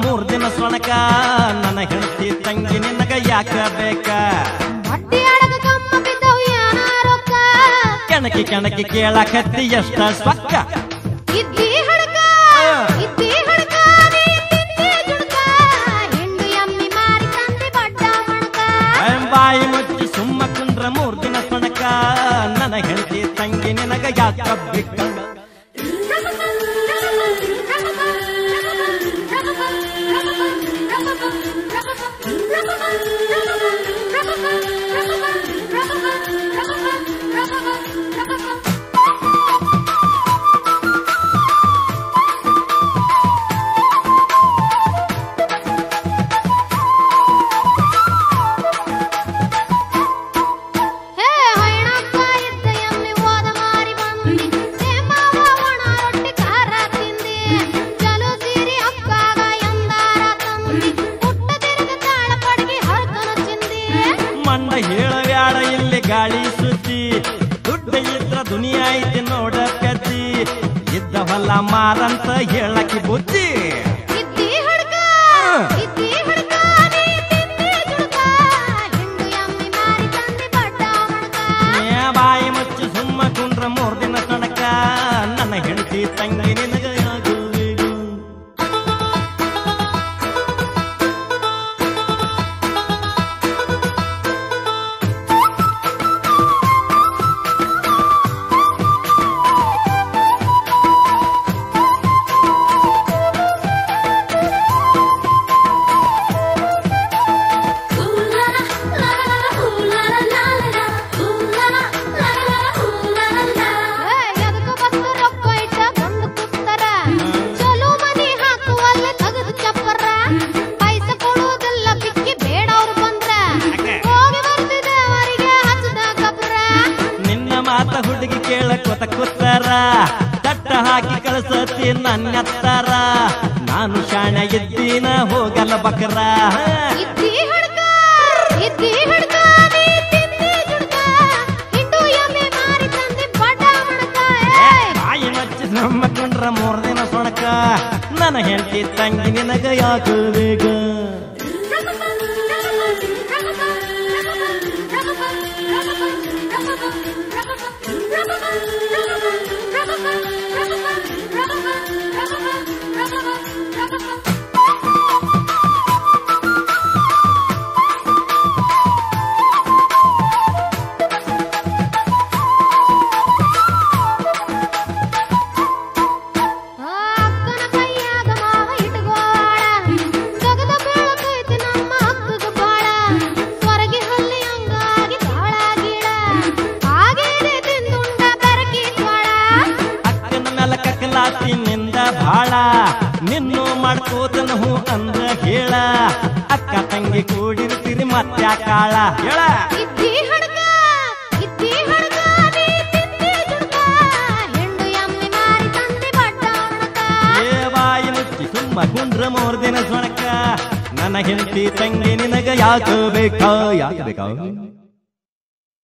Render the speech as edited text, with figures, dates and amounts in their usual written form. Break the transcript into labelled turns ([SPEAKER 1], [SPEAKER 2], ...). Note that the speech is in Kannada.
[SPEAKER 1] 3 ದಿನ ಸೊಣಕ ನನ್ನ ಹೆಂಡತಿ ತಂಗಿ ನಿನಗ ಯಾಕ ಬೇಕ ಕೆಣಕಿ ಕೆಣಕಿ ಕೇಳಕತ್ತಿ ಎಷ್ಟ ಸ್ವಕ್ಕ ಬಾಯಿ ಮುಚ್ಚಿ ಸುಮ್ಮ ಕುಂದ್ರ 3 ದಿನ ಸೊಣಕ ನನ್ನ ಹೆಂಡತಿ ತಂಗಿ ನಿನಗ ಯಾಕ ಬೇಕ ಹೇಳವ್ಯಾಳ ಇಲ್ಲಿ ಗಾಳಿ ಸುದ್ದಿ ದುಡ್ಡ ಇದ್ರ ದುನಿಯಾ ಐತಿ ನೋಡ ಕದ್ದಿ ಇದ್ದ ಹೊಲ ಮಾರಂತ ಹೇಳಕಿ ಬುದ್ಧಿ ಬಾಯಿ ಮುಚ್ಚಿ ಸುಮ್ಮ ಕುಂಡ್ರ 3 ದಿನ ತನಕ ನನ್ನ ಹೆಂಡತಿ ತಂಗಿ ನಿನಗ ಹುಡುಗಿ ಕೇಳ ಕೊತ ಕೂತಾರ ತಟ್ಟ ಹಾಕಿ ಕಳಸತಿ ನನ್ನತ್ತಾರ ನಾನು ಶಾಣ ಇದ್ದೀನ ಹೋಗಲ್ಲ ಬಕರ ಬಾಯಿ ಮಚ್ಚಿ ನಮ್ಮ ಕುಂಡ್ರ 3 ದಿನ ಸೊಣಕ ನನ್ನ ಹೆಂಡತಿ ತಂಗಿ ನಿನಗ ಯಾಕ ಬೇಗ ನಿಂದ ಬಾಳ ನಿನ್ನೂ ಮಾಡ್ಕೋತನ ಹೂ ಅಂದ್ರ ಹೇಳ ಅಕ್ಕ ತಂಗಿ ಕೂಡಿರ್ತೀರಿ ಮತ್ತೆ ಕಾಳ ಹೇಳ ಬಾಯಿ ಮುಚ್ಚಿ ಸುಮ್ಮ ಕುಂಡ್ರ 3 ದಿನ ಸೊಣಕ ನನ್ನ ಹೆಂಡತಿ ತಂಗಿ ನಿನಗ ಯಾಕ ಬೇಕಾ